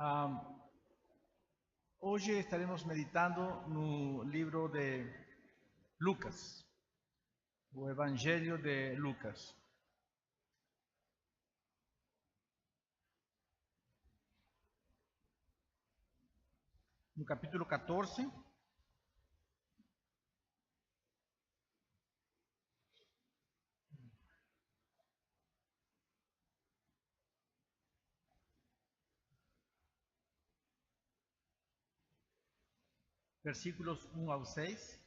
Ah, hoje estaremos meditando no livro de Lucas, o Evangelho de Lucas. No capítulo 14, versículos 1 ao 6.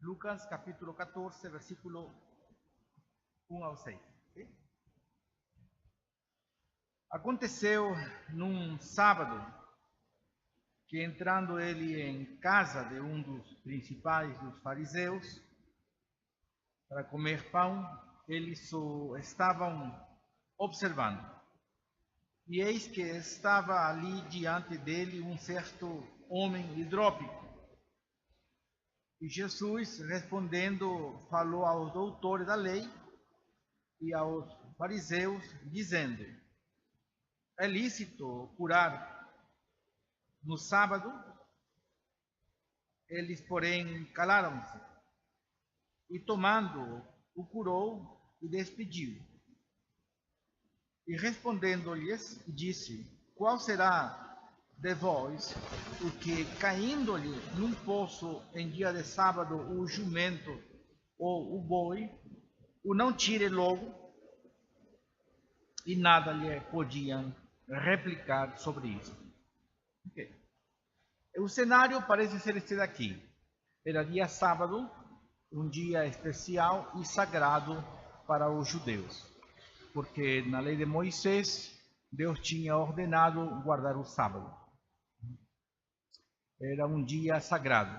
Lucas capítulo 14, versículo 1 ao 6. ¿Sí? Aconteceu num sábado que, entrando ele em casa de um dos principais dos fariseus para comer pão, eles o estavam observando. E eis que estava ali diante dele um certo homem hidrópico. E Jesus, respondendo, falou aos doutores da lei e aos fariseus, dizendo: é lícito curar no sábado? Eles, porém, calaram-se. E tomando, o curou e despediu. E respondendo-lhes, disse: qual será de vós o que, caindo-lhe num poço em dia de sábado, o jumento ou o boi, o não tire logo? E nada lhe podiam replicar sobre isso. Okay. O cenário parece ser este daqui. Era dia sábado, um dia especial e sagrado para os judeus, porque na lei de Moisés, Deus tinha ordenado guardar o sábado. Era um dia sagrado.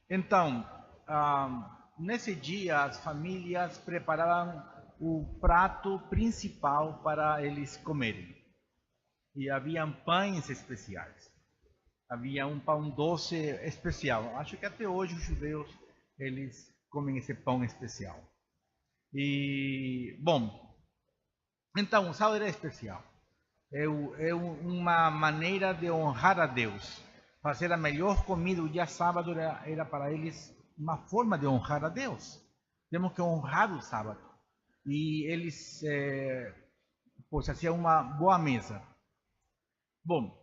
Então, nesse dia, as famílias preparavam o prato principal para eles comerem. E havia pães especiais. Havia um pão doce especial. Acho que até hoje os judeus, eles comem esse pão especial. E, bom, então o sábado era especial. É uma maneira de honrar a Deus. Fazer a melhor comida o dia sábado era para eles uma forma de honrar a Deus. Temos que honrar o sábado. E eles faziam uma boa mesa. Bom,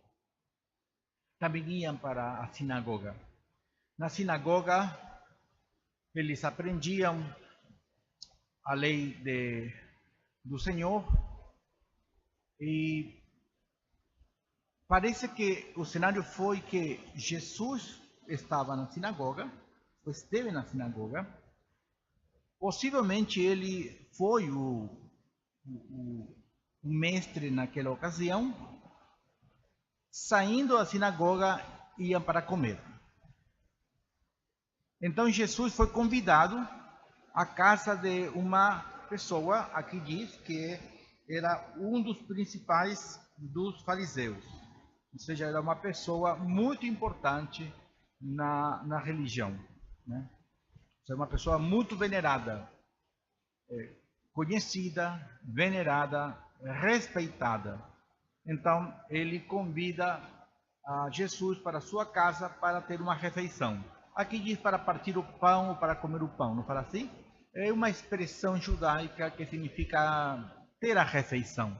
também iam para a sinagoga. Na sinagoga, eles aprendiam a lei do Senhor. E parece que o cenário foi que Jesus estava na sinagoga, ou esteve na sinagoga. Possivelmente ele foi o mestre naquela ocasião. Saindo da sinagoga, iam para comer. Então Jesus foi convidado à casa de uma pessoa, aqui diz que era um dos principais dos fariseus. Ou seja, era uma pessoa muito importante na religião, né? Era uma pessoa muito venerada, conhecida, venerada, respeitada. Então, ele convida a Jesus para a sua casa para ter uma refeição. Aqui diz para partir o pão ou para comer o pão, não fala assim? É uma expressão judaica que significa ter a refeição.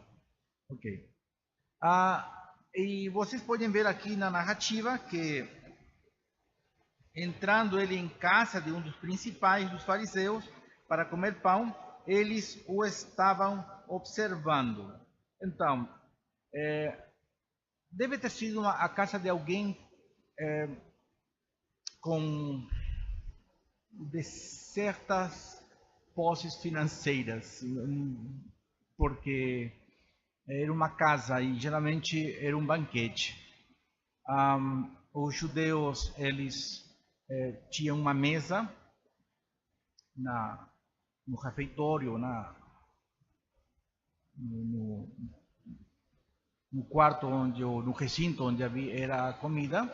Ok. E vocês podem ver aqui na narrativa que, entrando ele em casa de um dos principais dos fariseus para comer pão, eles o estavam observando. Então, deve ter sido a casa de alguém com de certas posses financeiras, porque era uma casa e geralmente era um banquete. Os judeus, eles tinham uma mesa no refeitório, no quarto no recinto onde era a comida,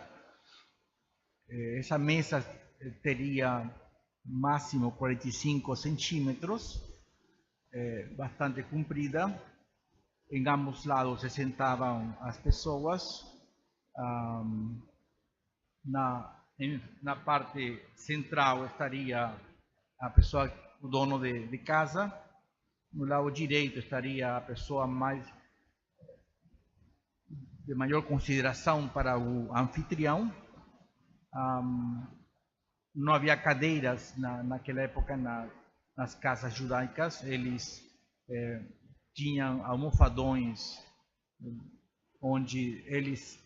Essa mesa teria máximo 45 centímetros, bastante comprida. Em ambos lados se sentavam as pessoas. Na parte central estaria a pessoa, o dono de casa. No lado direito estaria a pessoa de maior consideração para o anfitrião. Não havia cadeiras naquela época nas casas judaicas. Eles tinham almofadões onde eles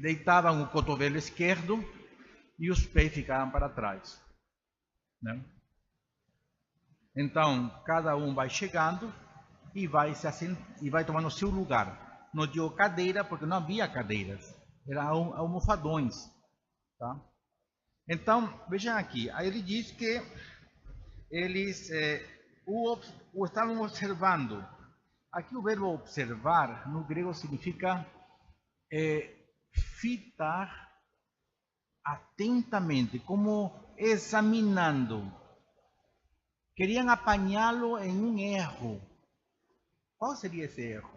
deitavam o cotovelo esquerdo e os pés ficavam para trás, né? Então, cada um vai chegando e vai tomando seu lugar. Não digo cadeira, porque não havia cadeiras, eram almofadões, tá? Então, vejam aqui, aí ele diz que eles o estavam observando. Aqui o verbo observar, no grego, significa fitar atentamente, como examinando. Queriam apanhá-lo em um erro. Qual seria esse erro?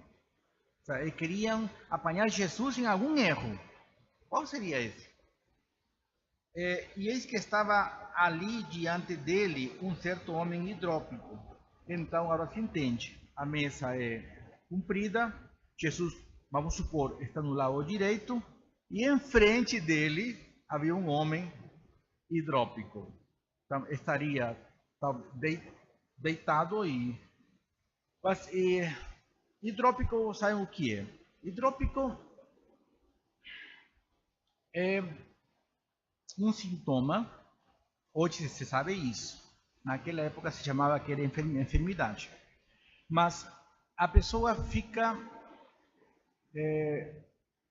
O sea, eles queriam apanhar Jesus em algum erro. Qual seria esse? E eis que estava ali diante dele um certo homem hidrópico. Então, agora se entende. A mesa é comprida, Jesus, vamos supor, está no lado direito, e em frente dele havia um homem hidrópico. Então, estaria deitado Mas hidrópico, sabem o que é? Hidrópico é um sintoma, hoje se sabe isso. Naquela época se chamava que era enfermidade. Mas a pessoa fica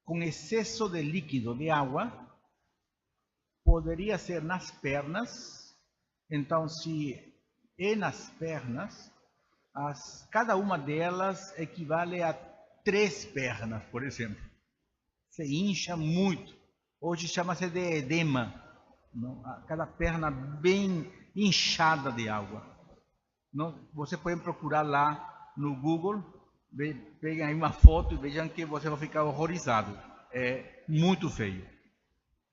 com excesso de líquido, de água, poderia ser nas pernas. Então, se é nas pernas, cada uma delas equivale a 3 pernas, por exemplo. Se incha muito. Hoje chama-se de edema, não? Cada perna bem inchada de água. Não, você pode procurar lá no Google, peguem aí uma foto e vejam que você vai ficar horrorizado. É muito feio.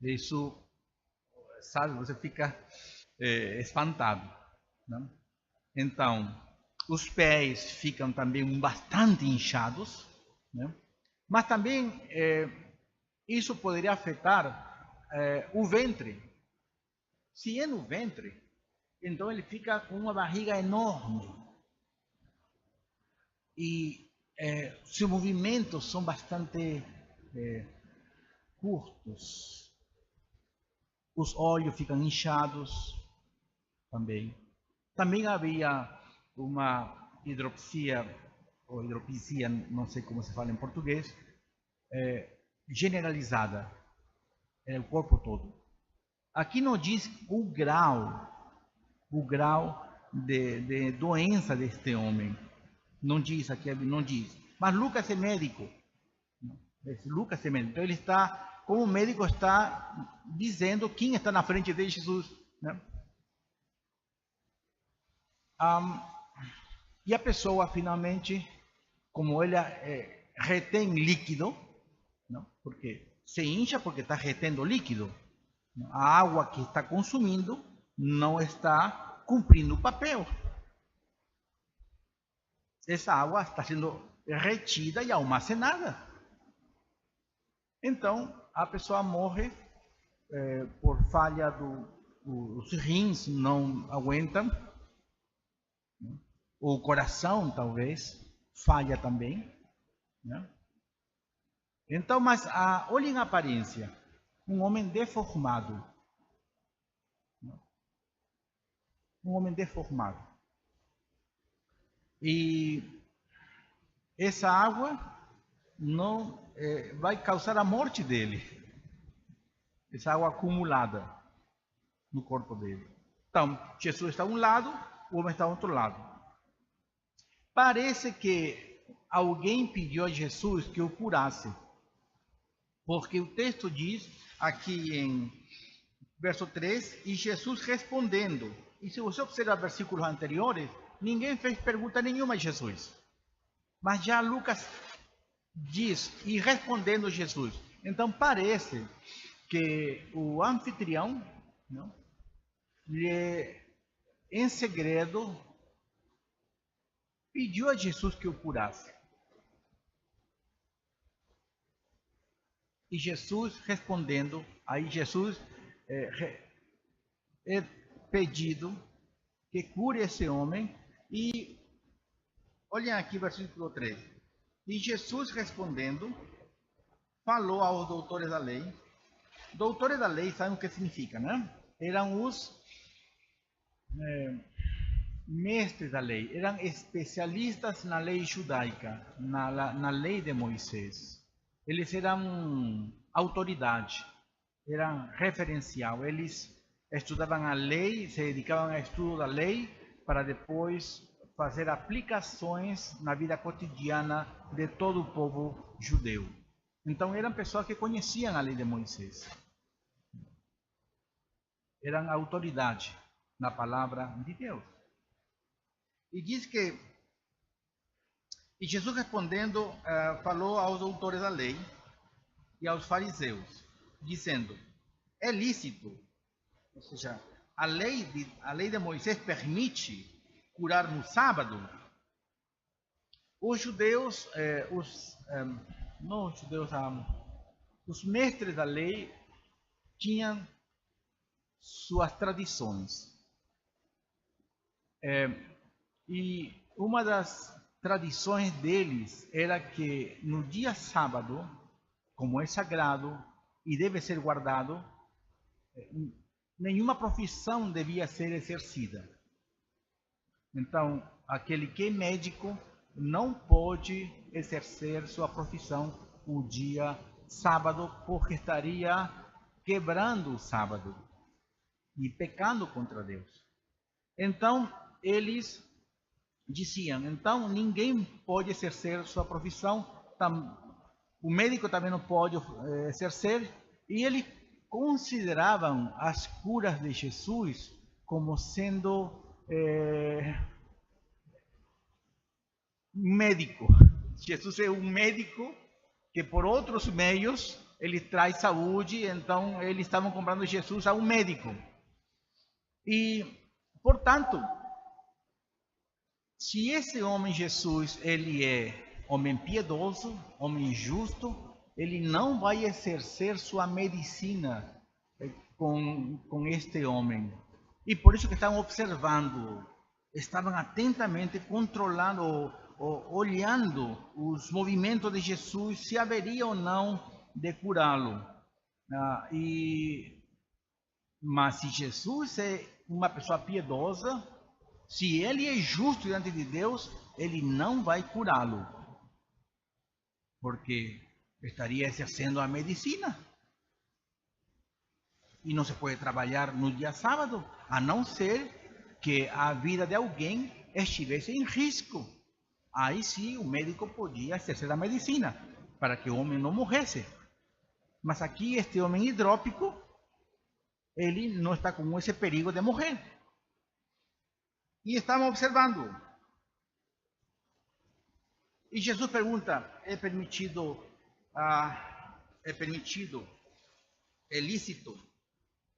Isso, sabe, você fica espantado, não? Então, os pés ficam também bastante inchados, né? Mas também isso poderia afetar o ventre. Se é no ventre, então ele fica com uma barriga enorme. E seus movimentos são bastante curtos. Os olhos ficam inchados também. Também havia uma hidropsia, ou hidropisia, não sei como se fala em português, generalizada, o corpo todo. Aqui não diz o grau de doença deste homem. Não diz aqui, não diz. Mas Lucas é médico. Lucas é médico. Então ele está, como médico, está dizendo quem está na frente de Jesus, né? E a pessoa, finalmente, como ela retém líquido, não? Porque se incha porque está retendo líquido. A água que está consumindo não está cumprindo o papel. Essa água está sendo retida e almacenada. Então, a pessoa morre por falha os rins não aguentam. O coração, talvez, falha também, né? Então, mas olhem a aparência. Um homem deformado. Um homem deformado. E essa água não vai causar a morte dele. Essa água acumulada no corpo dele. Então, Jesus está a um lado, o homem está ao outro lado. Parece que alguém pediu a Jesus que o curasse. Porque o texto diz aqui em verso 3, e Jesus respondendo. E se você observar versículos anteriores, ninguém fez pergunta nenhuma a Jesus. Mas já Lucas diz, e respondendo Jesus. Então parece que o anfitrião, não, em segredo, pediu a Jesus que o curasse. E Jesus respondendo, aí Jesus é pedido que cure esse homem. E olhem aqui versículo 3. E Jesus respondendo, falou aos doutores da lei. Doutores da lei, sabem o que significa, né? Eram os mestres da lei, eram especialistas na lei judaica, na lei de Moisés. Eles eram autoridade, eram referencial. Eles estudavam a lei, se dedicavam ao estudo da lei, para depois fazer aplicações na vida cotidiana de todo o povo judeu. Então eram pessoas que conheciam a lei de Moisés. Eram autoridade na palavra de Deus. E diz que, e Jesus respondendo, falou aos doutores da lei e aos fariseus, dizendo, é lícito, ou seja, a lei de Moisés permite curar no sábado. Os judeus, os mestres da lei tinham suas tradições. E uma das tradições deles era que no dia sábado, como é sagrado e deve ser guardado, nenhuma profissão devia ser exercida. Então, aquele que é médico não pode exercer sua profissão no dia sábado, porque estaria quebrando o sábado e pecando contra Deus. Então, eles diziam, então ninguém pode exercer sua profissão, o médico também não pode exercer, e eles consideravam as curas de Jesus como sendo médico. Jesus é um médico que por outros meios ele traz saúde, então eles estavam comprando Jesus a um médico. E, portanto, se esse homem Jesus, ele é homem piedoso, homem justo, ele não vai exercer sua medicina com este homem. E por isso que estavam observando, estavam atentamente controlando, olhando os movimentos de Jesus, se haveria ou não de curá-lo. Mas se Jesus é uma pessoa piedosa, se ele é justo diante de Deus, ele não vai curá-lo, porque estaria exercendo a medicina. E não se pode trabalhar no dia sábado, a não ser que a vida de alguém estivesse em risco. Aí sim o médico podia exercer a medicina, para que o homem não morresse. Mas aqui este homem hidrópico, ele não está com esse perigo de morrer. E estavam observando. E Jesus pergunta, é lícito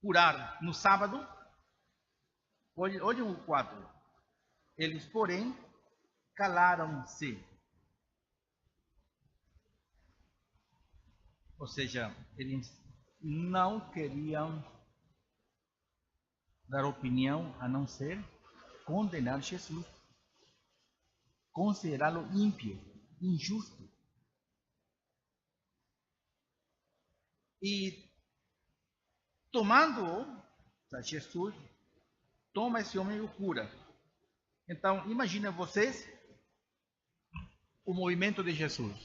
curar no sábado? Olhem o 4. Eles, porém, calaram-se. Ou seja, eles não queriam dar opinião a não ser condenar Jesus, considerá-lo ímpio, injusto. E tomando-o, Jesus toma esse homem e o cura. Então, imaginem vocês o movimento de Jesus.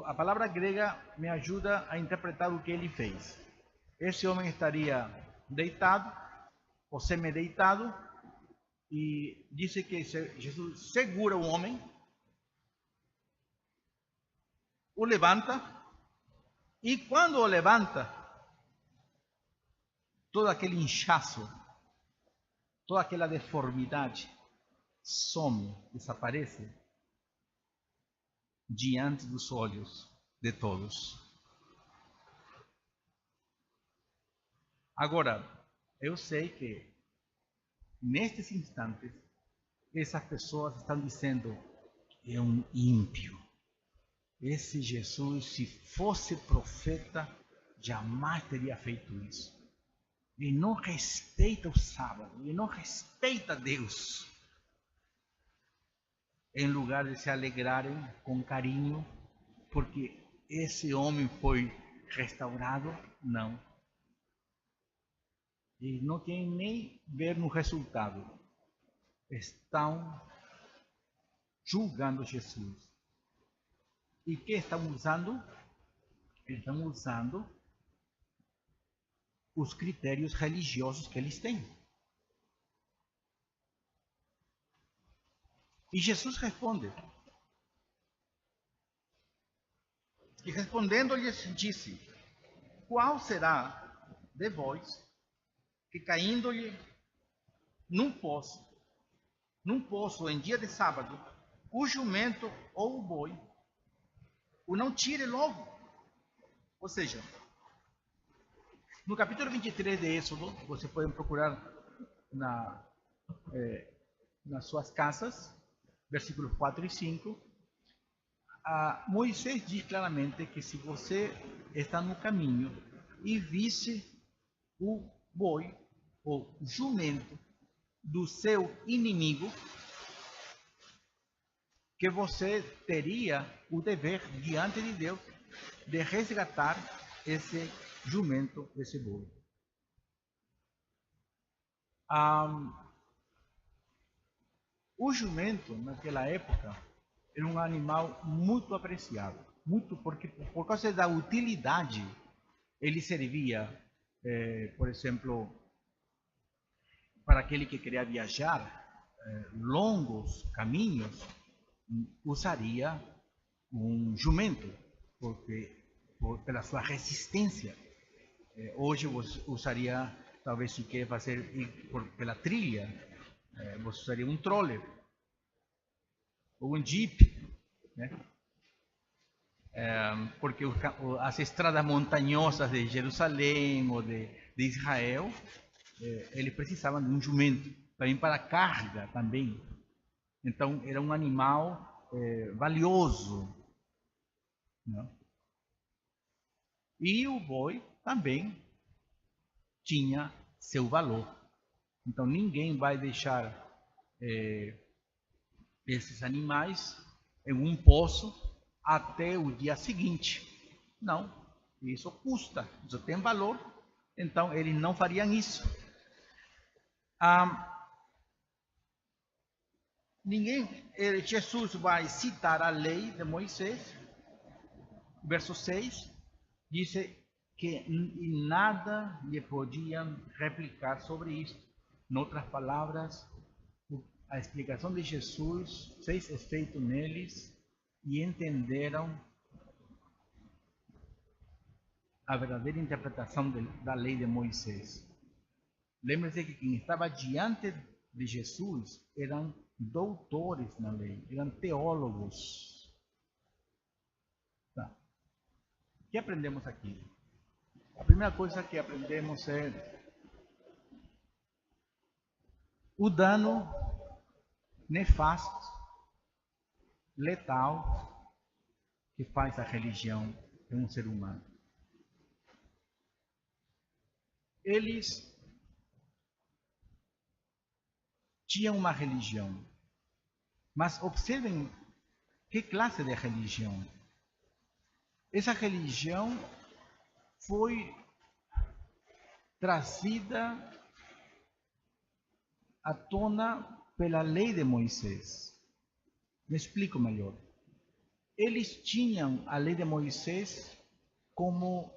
A palavra grega me ajuda a interpretar o que ele fez. Esse homem estaria deitado, ou semi-deitado, e disse que Jesus segura o homem, o levanta, e quando o levanta, todo aquele inchaço, toda aquela deformidade some, desaparece diante dos olhos de todos. Agora, eu sei que nestes instantes essas pessoas estão dizendo: é um ímpio. Esse Jesus, se fosse profeta, jamais teria feito isso. Ele não respeita o sábado, ele não respeita Deus. Em lugar de se alegrarem com carinho, porque esse homem foi restaurado, não. E não querem nem ver no resultado. Estão julgando Jesus. E que estão usando? Estão usando os critérios religiosos que eles têm. E Jesus responde. E respondendo-lhes disse: qual será de vós que caindo-lhe num poço em dia de sábado, o jumento ou o boi o não tire logo? Ou seja, no capítulo 23 de Êxodo, você pode procurar nas suas casas, versículos 4 e 5, Moisés diz claramente que se você está no caminho e visse o boi ou jumento do seu inimigo, que você teria o dever diante de Deus de resgatar esse jumento, esse boi. O jumento, naquela época, era um animal muito apreciado, muito porque por causa da utilidade, ele servia, por exemplo, para aquele que queria viajar longos caminhos, usaria um jumento, pela sua resistência. Hoje você usaria, talvez se quer fazer pela trilha, você usaria um troller ou um jeep, né? Porque as estradas montanhosas de Jerusalém ou de Israel, eles precisavam de um jumento, também para carga também. Então era um animal valioso, né? E o boi também tinha seu valor. Então ninguém vai deixar esses animais em um poço até o dia seguinte. Não, isso custa, isso tem valor. Então eles não fariam isso. Jesus vai citar a lei de Moisés, verso 6, diz que nada lhe podiam replicar sobre isto. Em outras palavras, a explicação de Jesus fez efeito neles e entenderam a verdadeira interpretação da lei de Moisés. Lembre-se que quem estava diante de Jesus eram doutores na lei, eram teólogos. Tá. O que aprendemos aqui? A primeira coisa que aprendemos é o dano nefasto, letal, que faz a religião em um ser humano. Eles tinham uma religião, mas observem que classe de religião. Essa religião foi trazida à tona pela lei de Moisés. Me explico melhor. Eles tinham a lei de Moisés como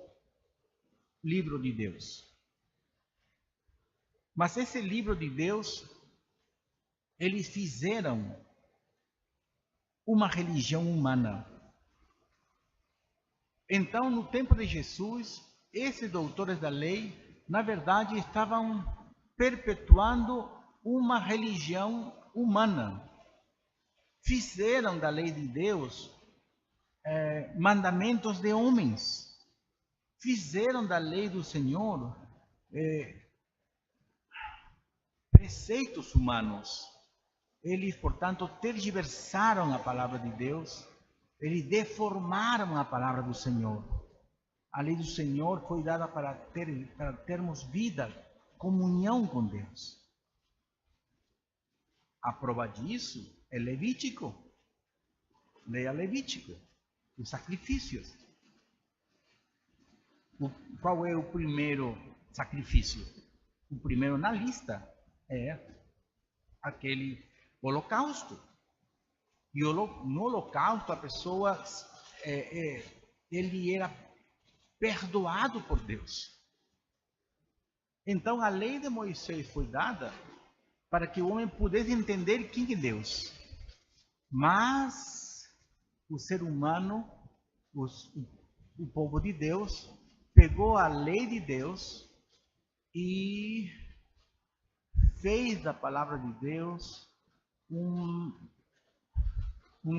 livro de Deus. Mas esse livro de Deus, eles fizeram uma religião humana. Então, no tempo de Jesus, esses doutores da lei na verdade, estavam perpetuando uma religião humana. Fizeram da lei de Deus mandamentos de homens. Fizeram da lei do Senhor preceitos humanos. Eles, portanto, tergiversaram a palavra de Deus. Eles deformaram a palavra do Senhor. A lei do Senhor foi dada para termos vida, comunhão com Deus. A prova disso é Levítico. Leia Levítico, os sacrifícios. Qual é o primeiro sacrifício? O primeiro na lista é aquele holocausto. E no holocausto a pessoa, ele era perdoado por Deus. Então a lei de Moisés foi dada para que o homem pudesse entender quem é Deus. Mas o ser humano, o povo de Deus, pegou a lei de Deus e fez da palavra de Deus um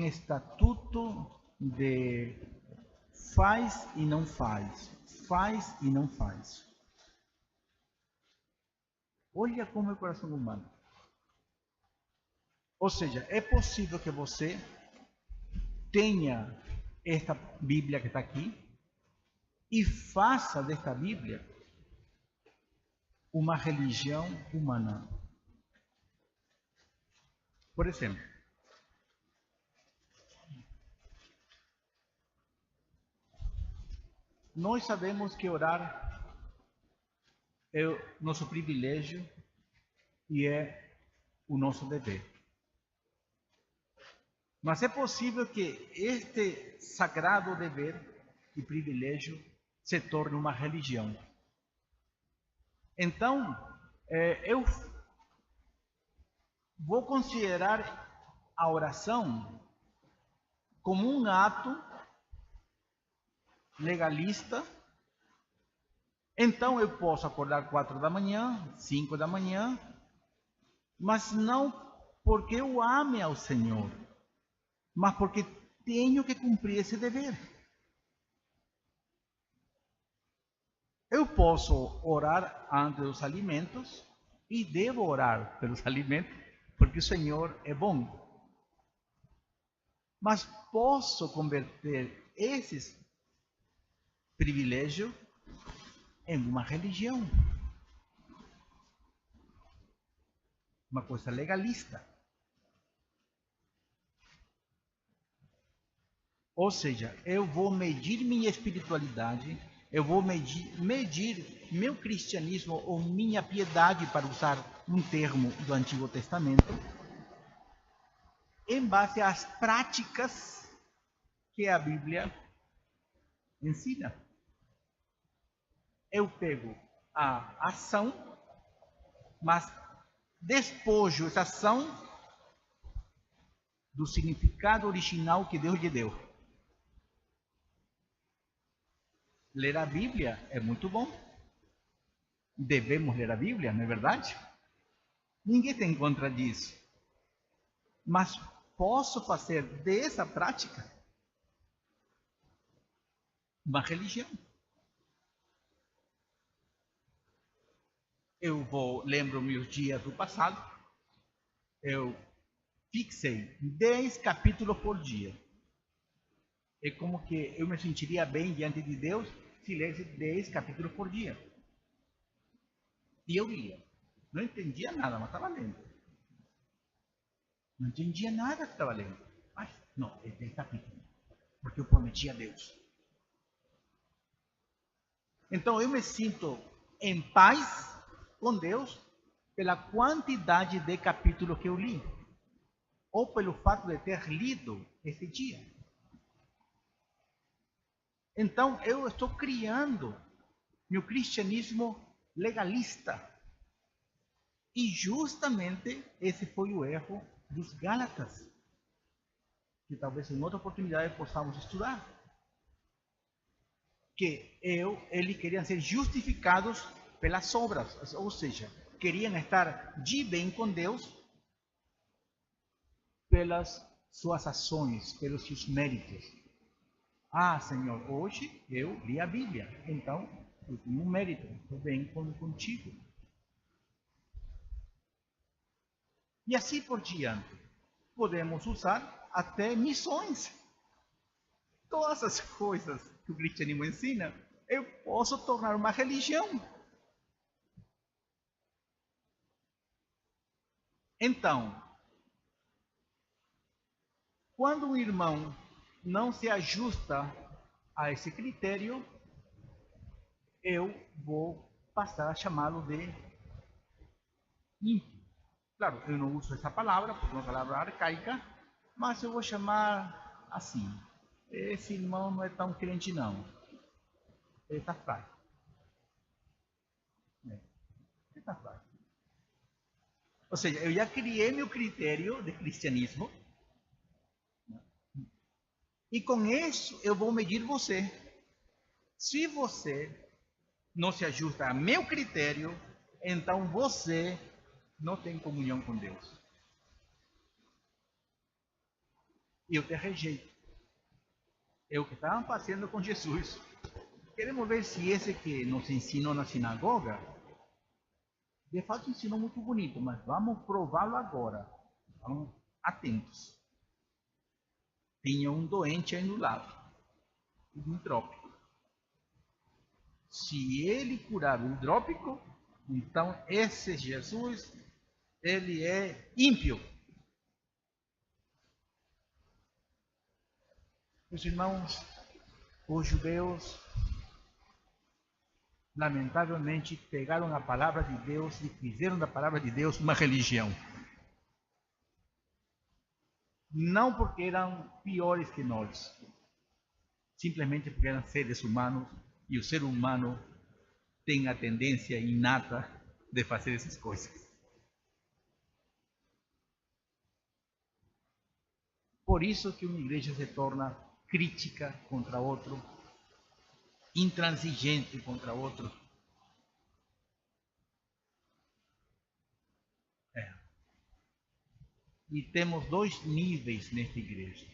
estatuto de faz e não faz, faz e não faz. Olha como é o coração humano. Ou seja, é possível que você tenha esta Bíblia que está aqui e faça desta Bíblia uma religião humana. Por exemplo, nós sabemos que orar é o nosso privilégio e é o nosso dever. Mas é possível que este sagrado dever e privilégio se torne uma religião. Então, eu vou considerar a oração como um ato legalista. Então eu posso acordar 4 da manhã, 5 da manhã, mas não porque eu ame ao Senhor, mas porque tenho que cumprir esse dever. Eu posso orar antes dos alimentos e devo orar pelos alimentos, porque o Senhor é bom. Mas posso converter esses privilégios em uma religião, uma coisa legalista. Ou seja, eu vou medir minha espiritualidade, eu vou medir meu cristianismo ou minha piedade, para usar um termo do Antigo Testamento, em base às práticas que a Bíblia ensina. Eu pego a ação, mas despojo essa ação do significado original que Deus lhe deu. Ler a Bíblia é muito bom. Devemos ler a Bíblia, não é verdade? Ninguém tem contra disso. Mas posso fazer dessa prática uma religião. Lembro meus dias do passado, eu fixei 10 capítulos por dia. É como que eu me sentiria bem diante de Deus se lesse 10 capítulos por dia. E eu lia. Não entendia nada, mas estava lendo. Não entendia nada que estava lendo. Mas, não, é 10 capítulos. Porque eu prometi a Deus. Então, eu me sinto em paz com Deus pela quantidade de capítulos que eu li. Ou pelo fato de ter lido esse dia. Então, eu estou criando meu cristianismo legalista. E justamente esse foi o erro dos Gálatas, que talvez em outra oportunidade possamos estudar. Que eles queriam ser justificados pelas obras, ou seja, queriam estar de bem com Deus pelas suas ações, pelos seus méritos. Ah, Senhor, hoje eu li a Bíblia, então eu tenho um mérito, estou bem contigo. E assim por diante. Podemos usar até missões. Todas as coisas que o cristianismo ensina, eu posso tornar uma religião. Então, quando um irmão não se ajusta a esse critério, eu vou passar a chamá-lo de ímpio. Claro, eu não uso essa palavra, porque é uma palavra arcaica, mas eu vou chamar assim. Esse irmão não é tão crente não. Ele está fraco. Ele está fraco. Ou seja, eu já criei meu critério de cristianismo. E com isso eu vou medir você. Se você não se ajusta a meu critério, então você não tem comunhão com Deus. E eu te rejeito. É o que estavam fazendo com Jesus. Queremos ver se esse que nos ensinou na sinagoga, de fato ensinou muito bonito, mas vamos prová-lo agora. Vamos atentos. Tinha um doente aí no lado, um hidrópico. Se ele curar o hidrópico, então esse Jesus, ele é ímpio. Meus irmãos, os judeus, lamentavelmente, pegaram a palavra de Deus e fizeram da palavra de Deus uma religião. Não porque eram piores que nós, simplesmente porque eram seres humanos e o ser humano tem a tendência inata de fazer essas coisas. Por isso que uma igreja se torna crítica contra outro, intransigente contra outro. E temos dois níveis nesta igreja.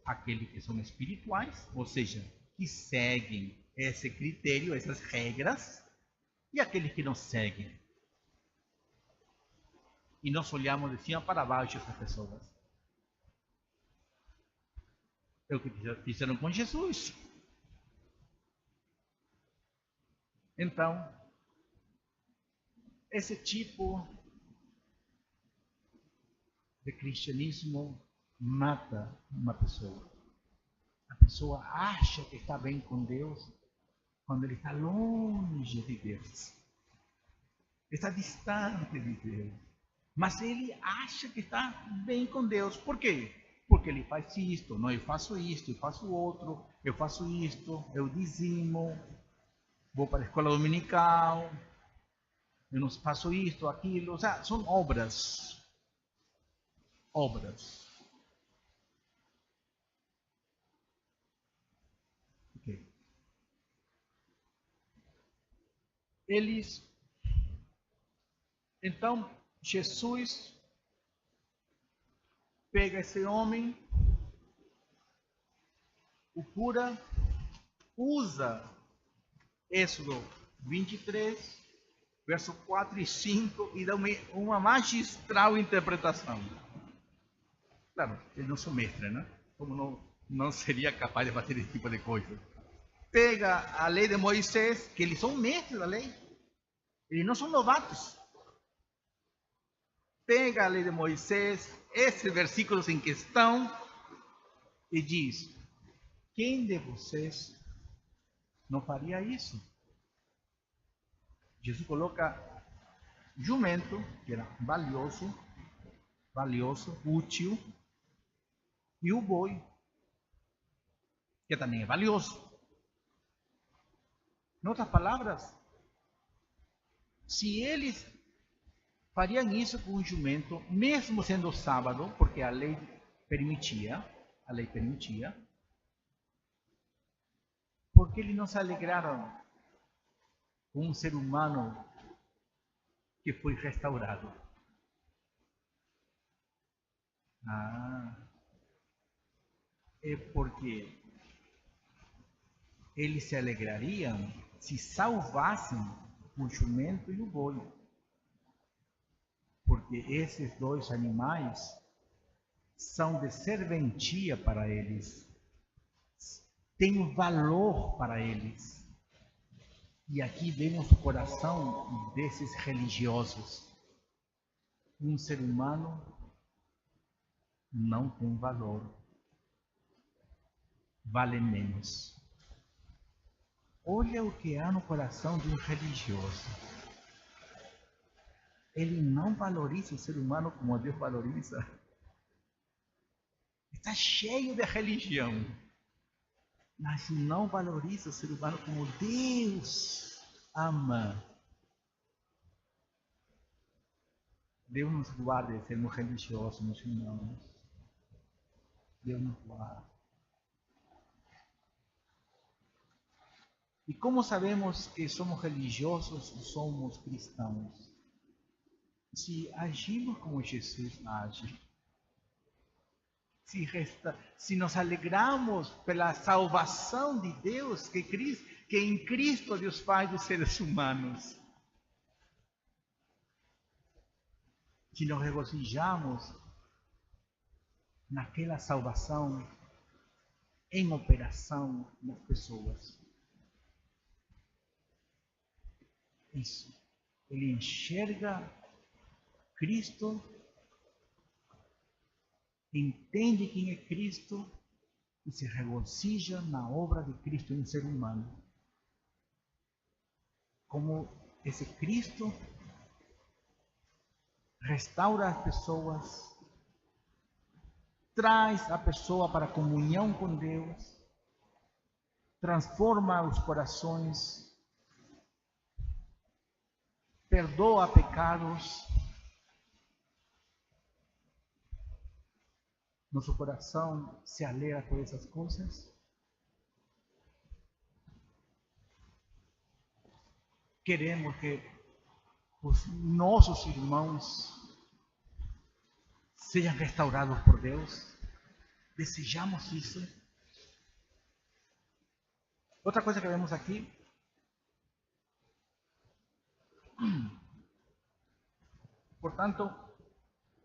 Aqueles que são espirituais, ou seja, que seguem esse critério, essas regras, e aqueles que não seguem. E nós olhamos de cima para baixo essas pessoas. É o que fizeram com Jesus. Então, esse tipo de cristianismo mata uma pessoa. A pessoa acha que está bem com Deus quando ele está longe de Deus. Está distante de Deus. Mas ele acha que está bem com Deus. Por quê? Porque ele faz isto, não, eu faço isto, eu faço outro, eu faço isto, eu dizimo, vou para a escola dominical, eu não faço isto, aquilo, ou seja, são obras. Obras. Okay. Eles, então, Jesus pega esse homem, o cura, usa Êxodo 23, verso 4 e 5, e dá uma magistral interpretação. Claro, eles não são mestres, né? Como não seria capaz de fazer esse tipo de coisa. Pega a lei de Moisés, que eles são mestres da lei. Eles não são novatos. Pega a lei de Moisés, esses versículos em questão, e diz: quem de vocês não faria isso? Jesus coloca jumento, que era valioso, útil, e o boi, que também é valioso. Em outras palavras, se eles fariam isso com o jumento, mesmo sendo sábado, porque a lei permitia, porque eles não se alegraram com um ser humano que foi restaurado? É porque eles se alegrariam se salvassem o jumento e o boi. Porque esses dois animais são de serventia para eles, têm valor para eles. E aqui vemos o coração desses religiosos. Um ser humano não tem valor, vale menos. Olha o que há no coração de um religioso. Ele não valoriza o ser humano como Deus valoriza. Está cheio de religião, mas não valoriza o ser humano como Deus ama. Deus nos guarde de sermos religiosos, meus irmãos. Deus nos guarde. E como sabemos que somos religiosos ou somos cristãos? Se agimos como Jesus age. Se nos alegramos pela salvação de Deus que em Cristo Deus faz dos seres humanos. Se nos regozijamos naquela salvação em operação nas pessoas. Isso. Ele enxerga Cristo, entende quem é Cristo e se regozija na obra de Cristo em um ser humano. Como esse Cristo restaura as pessoas, traz a pessoa para a comunhão com Deus, transforma os corações, perdoa pecados. Nosso coração se alegra por essas coisas. Queremos que os nossos irmãos sejam restaurados por Deus. Desejamos isso. Outra coisa que vemos aqui. Portanto,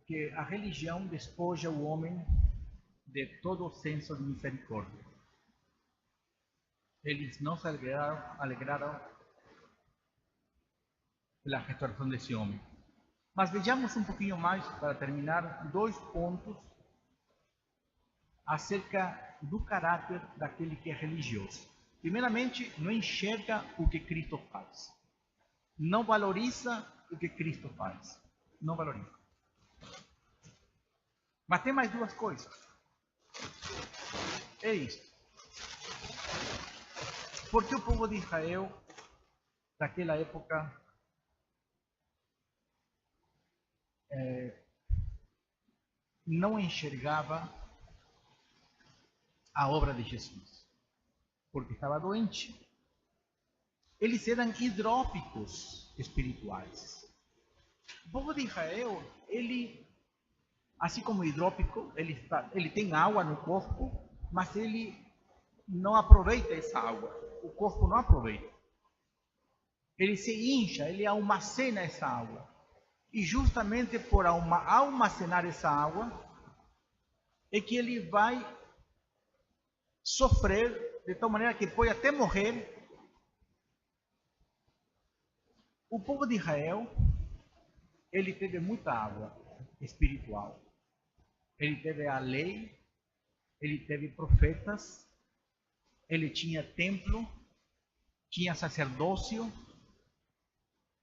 que a religião despoja o homem de todo o senso de misericórdia. Eles não se alegraram pela restauração desse homem. Mas vejamos um pouquinho mais, para terminar, 2 pontos acerca do caráter daquele que é religioso. Primeiramente, não enxerga o que Cristo faz. Não valoriza o que Cristo faz. Não valoriza. Mas tem mais 2 coisas. É isto. Porque o povo de Israel, daquela época, não enxergava a obra de Jesus, porque estava doente. Eles eram hidrópicos espirituais. O povo de Israel, ele, assim como hidrópico, ele tem água no corpo, mas ele não aproveita essa água. O corpo não aproveita. Ele se incha, ele almacena essa água. E justamente por almacenar essa água, é que ele vai sofrer de tal maneira que pode até morrer. O povo de Israel, ele teve muita água espiritual. Ele teve a lei, ele teve profetas, ele tinha templo, tinha sacerdócio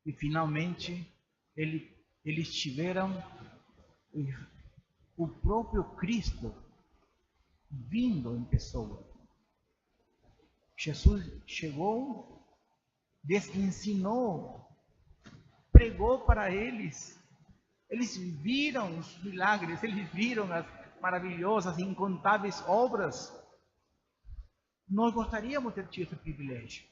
e finalmente eles tiveram o próprio Cristo vindo em pessoa. Jesus chegou, lhes ensinou, pregou para eles. Eles viram os milagres, eles viram as maravilhosas, incontáveis obras. Nós gostaríamos de ter tido esse privilégio.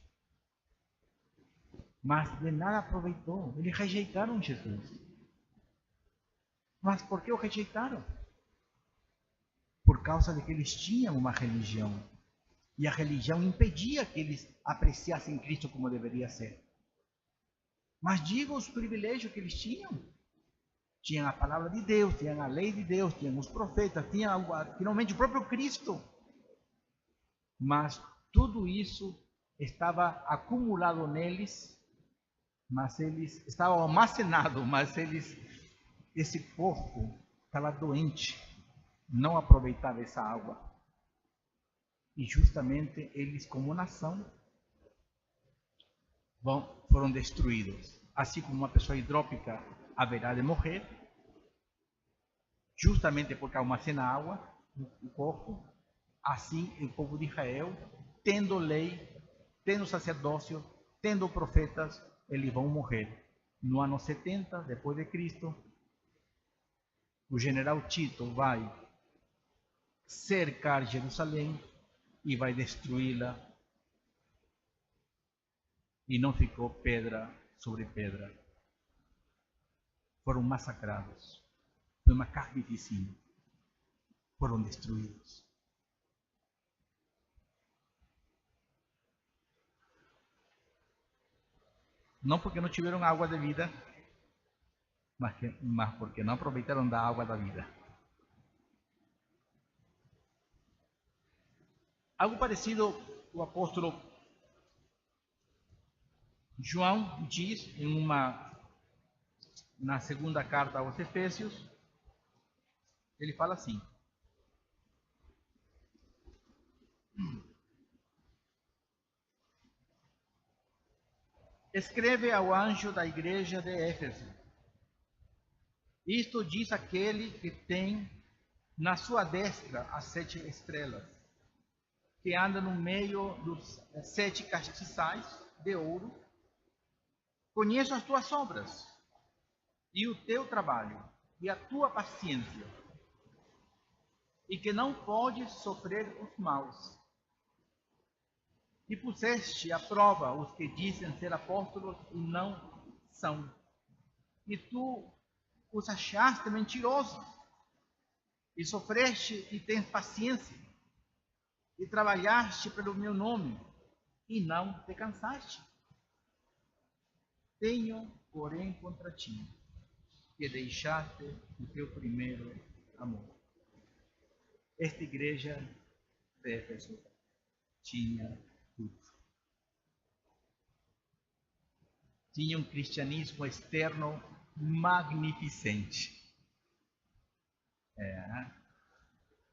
mas de nada aproveitou. Eles rejeitaram Jesus. Mas por que o rejeitaram? Por causa de que eles tinham uma religião. E a religião impedia que eles apreciassem Cristo como deveria ser. Mas diga os privilégios que eles tinham. Tinham a palavra de Deus, tinham a lei de Deus, tinham os profetas, tinham finalmente o próprio Cristo. Mas tudo isso estava acumulado neles, mas eles estavam armazenados, mas esse corpo estava doente, não aproveitava essa água. E justamente eles, como nação, foram destruídos. Assim como uma pessoa hidrópica haverá de morrer, justamente porque armazena água no corpo, assim o povo de Israel, tendo lei, tendo sacerdócio, tendo profetas, eles vão morrer. No ano 70 depois de Cristo, o general Tito vai cercar Jerusalém e vai destruí-la. E não ficou pedra sobre pedra. Foram massacrados. Foi uma carnificina. Foram destruídos. Não porque não tiveram água de vida, mas porque não aproveitaram da água da vida. Algo parecido o apóstolo João diz na segunda carta aos Efésios. Ele fala assim: escreve ao anjo da igreja de Éfeso: isto diz aquele que tem na sua destra as 7 estrelas, que anda no meio dos 7 castiçais de ouro. Conheço as tuas obras, e o teu trabalho, e a tua paciência, e que não podes sofrer os maus. E puseste à prova os que dizem ser apóstolos e não são. E tu os achaste mentirosos, e sofreste e tens paciência, e trabalhaste pelo meu nome, e não te cansaste. Tenho, porém, contra ti, que deixaste o teu primeiro amor. Esta igreja de Éfeso tinha tudo. Tinha um cristianismo externo magnificente.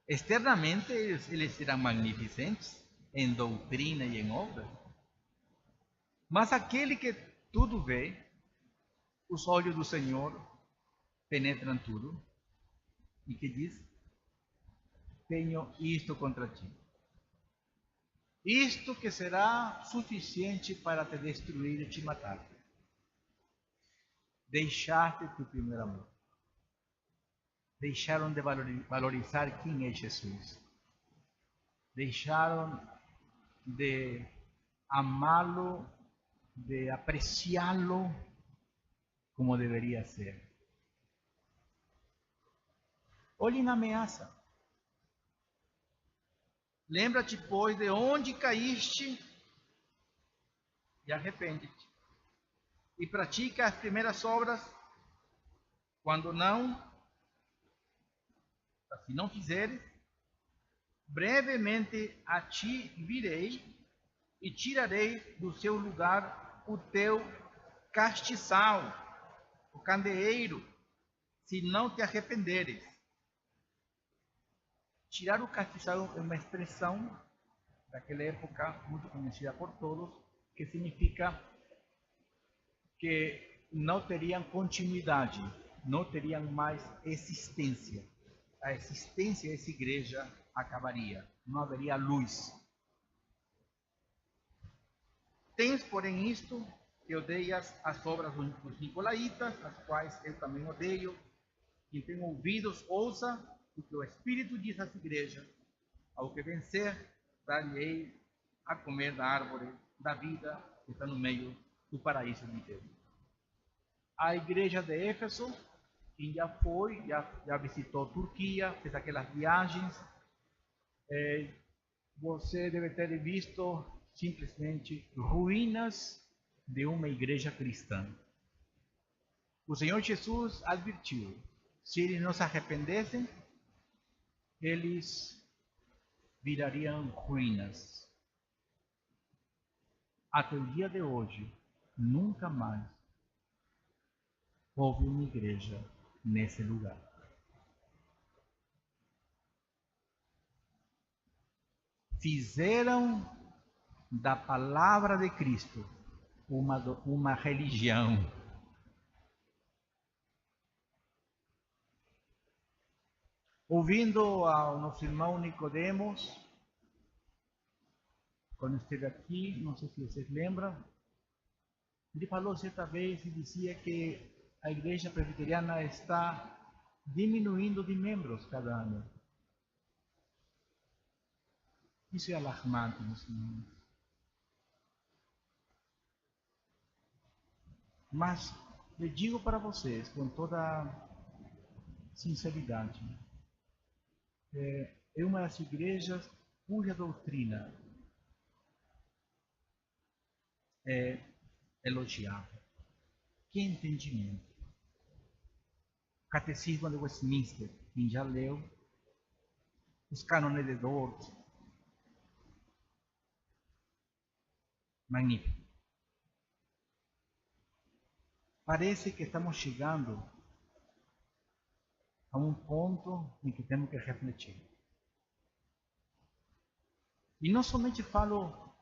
Externamente eles eram magnificentes em doutrina e em obras. Mas aquele que tudo vê, os olhos do Senhor penetram tudo, e que diz: tenho isto contra ti. Isto que será suficiente para te destruir e te matar. Deixaste tu primeiro amor. Deixaram de valorizar quem é Jesus. Deixaram de amá-lo, de apreciá-lo como deveria ser. Olhem na ameaça. Lembra-te, pois, de onde caíste e arrepende-te. E pratica as primeiras obras. Quando não, se não fizeres, brevemente a ti virei e tirarei do seu lugar o teu castiçal, o candeeiro, se não te arrependeres. Tirar o castiçal é uma expressão daquela época muito conhecida por todos, que significa que não teriam continuidade, não teriam mais existência. A existência dessa igreja acabaria, não haveria luz. Tens, porém, isto, que odeias as obras dos nicolaítas, as quais eu também odeio. Quem tem ouvidos, ouça o que o Espírito diz às igrejas: ao que vencer, dar-lhe-ei a comer da árvore da vida que está no meio do paraíso de Deus. A igreja de Éfeso, quem já foi, já visitou Turquia, fez aquelas viagens, você deve ter visto simplesmente ruínas de uma igreja cristã. O Senhor Jesus advertiu: se eles não se arrependessem, eles virariam ruínas. Até o dia de hoje, nunca mais houve uma igreja nesse lugar. Fizeram da palavra de Cristo uma religião. Ouvindo ao nosso irmão Nicodemos, quando esteve aqui, não sei se vocês lembram, ele falou certa vez e dizia que a igreja presbiteriana está diminuindo de membros cada ano. Isso é alarmante, meus irmãos. Mas eu digo para vocês, com toda sinceridade, é uma das igrejas cuja doutrina é elogiável. Que entendimento! Catecismo de Westminster, quem já leu, os cânones de Dort, magnífico. Parece que estamos chegando a um ponto em que temos que refletir. E não somente falo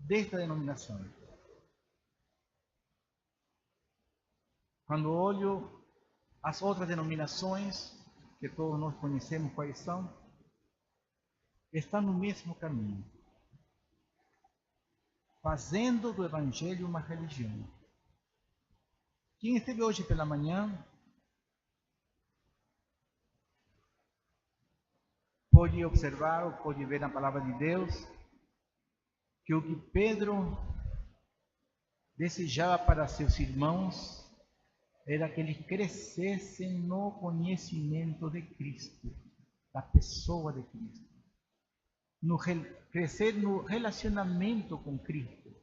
desta denominação. Quando olho as outras denominações, que todos nós conhecemos quais são, estão no mesmo caminho, fazendo do Evangelho uma religião. Quem esteve hoje pela manhã pode observar ou pode ver na palavra de Deus que o que Pedro desejava para seus irmãos era que eles crescessem no conhecimento de Cristo, da pessoa de Cristo. Crescer no relacionamento com Cristo,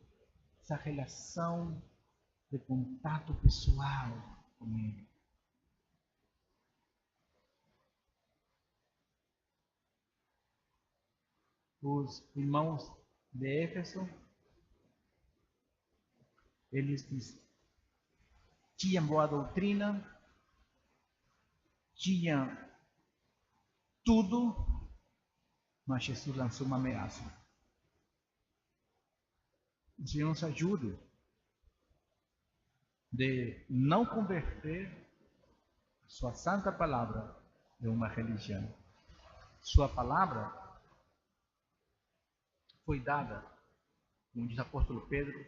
essa relação de contato pessoal com Ele. Os irmãos de Éfeso, eles tinham boa doutrina, tinham tudo, mas Jesus lançou uma ameaça. O Senhor nos ajude de não converter sua santa palavra em uma religião. Sua palavra foi dada, como diz o apóstolo Pedro,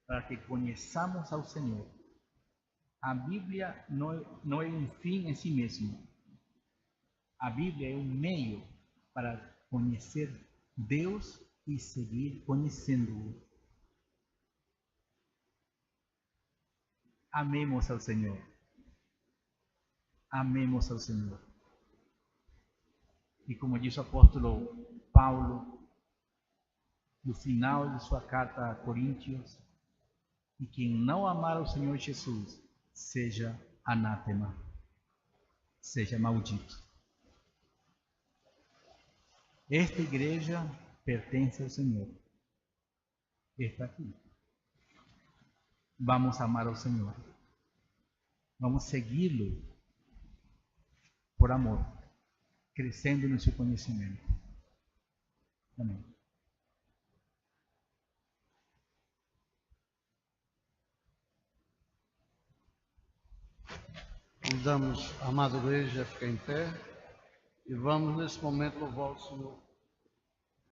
para que conheçamos ao Senhor. A Bíblia não é um fim em si mesmo. A Bíblia é um meio para conhecer Deus e seguir conhecendo-o. Amemos ao Senhor. Amemos ao Senhor. E como diz o apóstolo Paulo, no final de sua carta a Coríntios, e quem não amar o Senhor Jesus, seja anátema, seja maldito. Esta igreja pertence ao Senhor. Está aqui. Vamos amar ao Senhor. Vamos segui-lo por amor, crescendo no seu conhecimento. Amém. Convidamos a amada igreja a ficar em pé e vamos nesse momento louvar o Senhor.